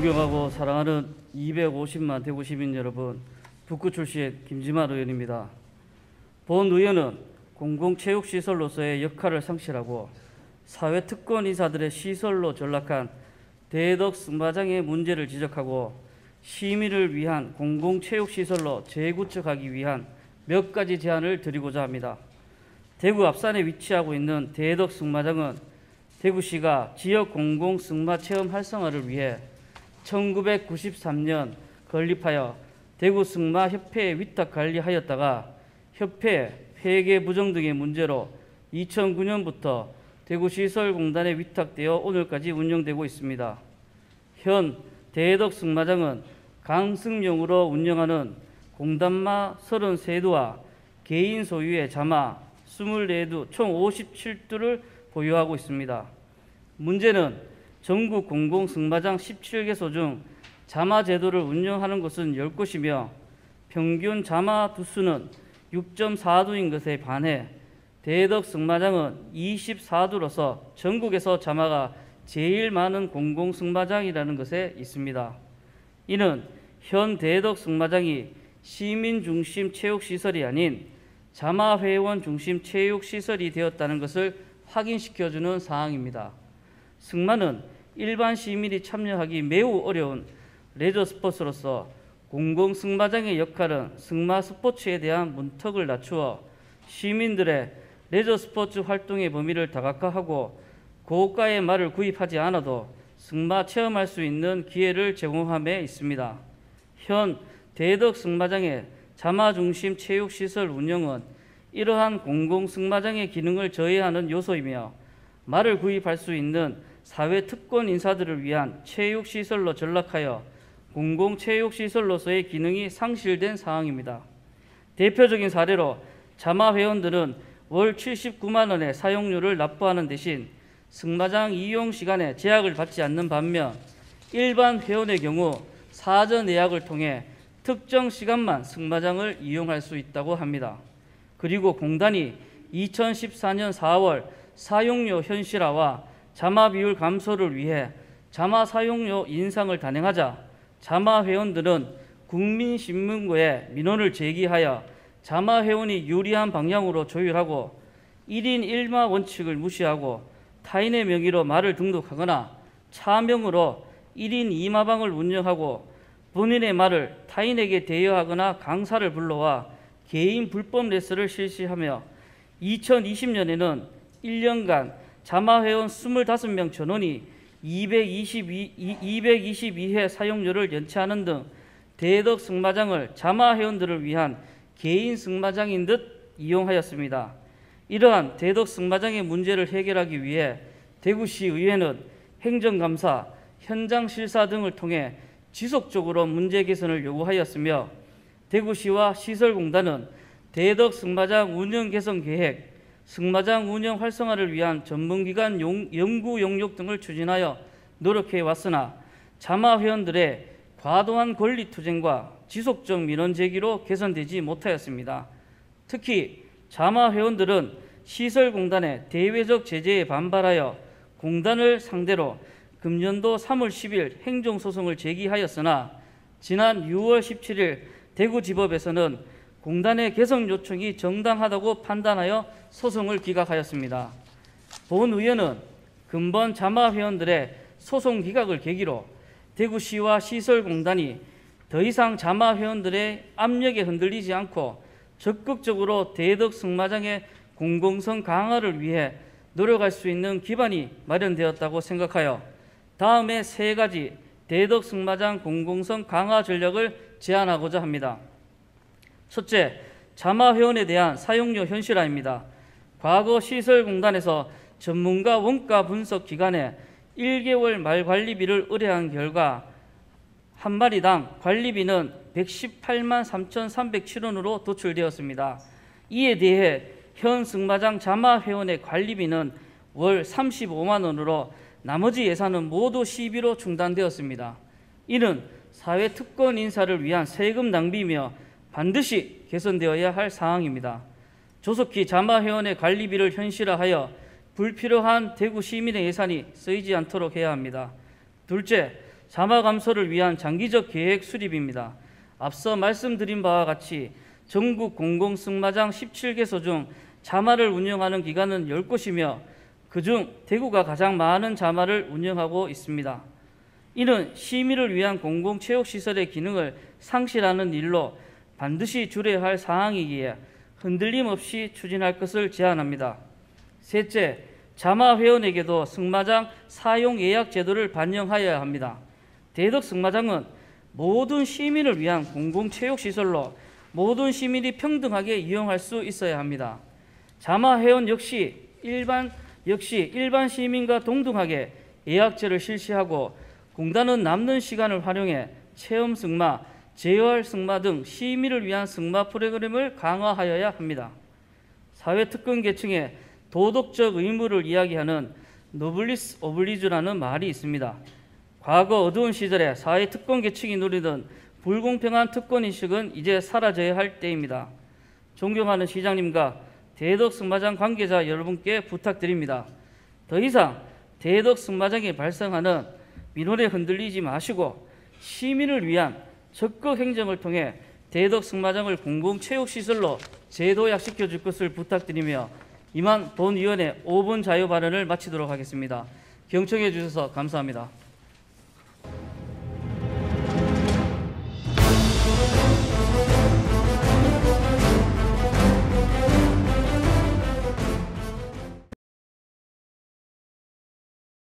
존경하고 사랑하는 250만 대구 시민 여러분, 북구 출신 김지만 의원입니다. 본 의원은 공공체육시설로서의 역할을 상실하고 사회특권 인사들의 시설로 전락한 대덕 승마장의 문제를 지적하고 시민을 위한 공공체육시설로 재구축하기 위한 몇 가지 제안을 드리고자 합니다. 대구 앞산에 위치하고 있는 대덕 승마장은 대구시가 지역 공공 승마 체험 활성화를 위해 1993년 건립하여 대구 승마협회에 위탁 관리하였다가 협회 회계 부정 등의 문제로 2009년부터 대구시설공단에 위탁되어 오늘까지 운영되고 있습니다. 현 대덕 승마장은 강승용으로 운영하는 공단마 33두와 개인 소유의 자마 24두 총 57두를 보유하고 있습니다. 문제는 전국 공공승마장 17개소 중 자마 제도를 운영하는 곳은 10곳이며 평균 자마 두수는 6.4두인 것에 반해 대덕 승마장은 24두로서 전국에서 자마가 제일 많은 공공승마장이라는 것에 있습니다. 이는 현 대덕 승마장이 시민 중심 체육시설이 아닌 자마회원 중심 체육시설이 되었다는 것을 확인시켜주는 사항입니다. 승마는 일반 시민이 참여하기 매우 어려운 레저 스포츠로서 공공승마장의 역할은 승마 스포츠에 대한 문턱을 낮추어 시민들의 레저 스포츠 활동의 범위를 다각화하고 고가의 말을 구입하지 않아도 승마 체험할 수 있는 기회를 제공함에 있습니다. 현 대덕 승마장의 자마 중심 체육시설 운영은 이러한 공공승마장의 기능을 저해하는 요소이며 말을 구입할 수 있는 사회특권 인사들을 위한 체육시설로 전락하여 공공체육시설로서의 기능이 상실된 상황입니다. 대표적인 사례로 자마 회원들은 월 79만 원의 사용료를 납부하는 대신 승마장 이용 시간에 제약을 받지 않는 반면 일반 회원의 경우 사전 예약을 통해 특정 시간만 승마장을 이용할 수 있다고 합니다. 그리고 공단이 2014년 4월 사용료 현실화와 자마 비율 감소를 위해 자마 사용료 인상을 단행하자 자마 회원들은 국민신문고에 민원을 제기하여 자마 회원이 유리한 방향으로 조율하고 1인 1마 원칙을 무시하고 타인의 명의로 말을 등록하거나 차명으로 1인 2마방을 운영하고 본인의 말을 타인에게 대여하거나 강사를 불러와 개인 불법 레슨을 실시하며 2020년에는 1년간 자마 회원 25명 전원이 222회 사용료를 연체하는 등 대덕 승마장을 자마 회원들을 위한 개인 승마장인 듯 이용하였습니다. 이러한 대덕 승마장의 문제를 해결하기 위해 대구시 의회는 행정감사, 현장실사 등을 통해 지속적으로 문제 개선을 요구하였으며 대구시와 시설공단은 대덕 승마장 운영 개선 계획, 승마장 운영 활성화를 위한 전문기관 연구 용역 등을 추진하여 노력해 왔으나 자마 회원들의 과도한 권리 투쟁과 지속적 민원 제기로 개선되지 못하였습니다. 특히 자마 회원들은 시설공단의 대외적 제재에 반발하여 공단을 상대로 금년도 3월 10일 행정소송을 제기하였으나 지난 6월 17일 대구지법에서는 공단의 개선 요청이 정당하다고 판단하여 소송을 기각하였습니다. 본 의원은 근본 자마 회원들의 소송 기각을 계기로 대구시와 시설공단이 더 이상 자마 회원들의 압력에 흔들리지 않고 적극적으로 대덕 승마장의 공공성 강화를 위해 노력할 수 있는 기반이 마련되었다고 생각하여 다음에 3가지 대덕 승마장 공공성 강화 전략을 제안하고자 합니다. 첫째, 자마 회원에 대한 사용료 현실화입니다. 과거 시설공단에서 전문가 원가 분석 기간에 1개월 말 관리비를 의뢰한 결과 한 마리당 관리비는 118만 3,307원으로 도출되었습니다. 이에 대해 현 승마장 자마 회원의 관리비는 월 35만 원으로 나머지 예산은 모두 시비로 중단되었습니다. 이는 사회특권 인사를 위한 세금 낭비이며 반드시 개선되어야 할 사항입니다. 조속히 자마 회원의 관리비를 현실화하여 불필요한 대구 시민의 예산이 쓰이지 않도록 해야 합니다. 둘째, 자마 감소를 위한 장기적 계획 수립입니다. 앞서 말씀드린 바와 같이 전국 공공승마장 17개소 중 자마를 운영하는 기관은 10곳이며 그중 대구가 가장 많은 자마를 운영하고 있습니다. 이는 시민을 위한 공공체육시설의 기능을 상실하는 일로 반드시 줄여야 할 사항이기에 흔들림 없이 추진할 것을 제안합니다. 셋째, 자마 회원에게도 승마장 사용 예약 제도를 반영하여야 합니다. 대덕 승마장은 모든 시민을 위한 공공체육시설로 모든 시민이 평등하게 이용할 수 있어야 합니다. 자마 회원 역시 일반 시민과 동등하게 예약제를 실시하고 공단은 남는 시간을 활용해 체험 승마, 재활 승마 등 시민을 위한 승마 프로그램을 강화하여야 합니다. 사회특권 계층의 도덕적 의무를 이야기하는 노블리스 오블리주라는 말이 있습니다. 과거 어두운 시절에 사회특권 계층이 누리던 불공평한 특권인식은 이제 사라져야 할 때입니다. 존경하는 시장님과 대덕 승마장 관계자 여러분께 부탁드립니다. 더 이상 대덕 승마장이 발생하는 민원에 흔들리지 마시고 시민을 위한 적극 행정을 통해 대덕 승마장을 공공체육시설로 재도약시켜 줄 것을 부탁드리며 이만 본위원회 5분 자유 발언을 마치도록 하겠습니다. 경청해 주셔서 감사합니다.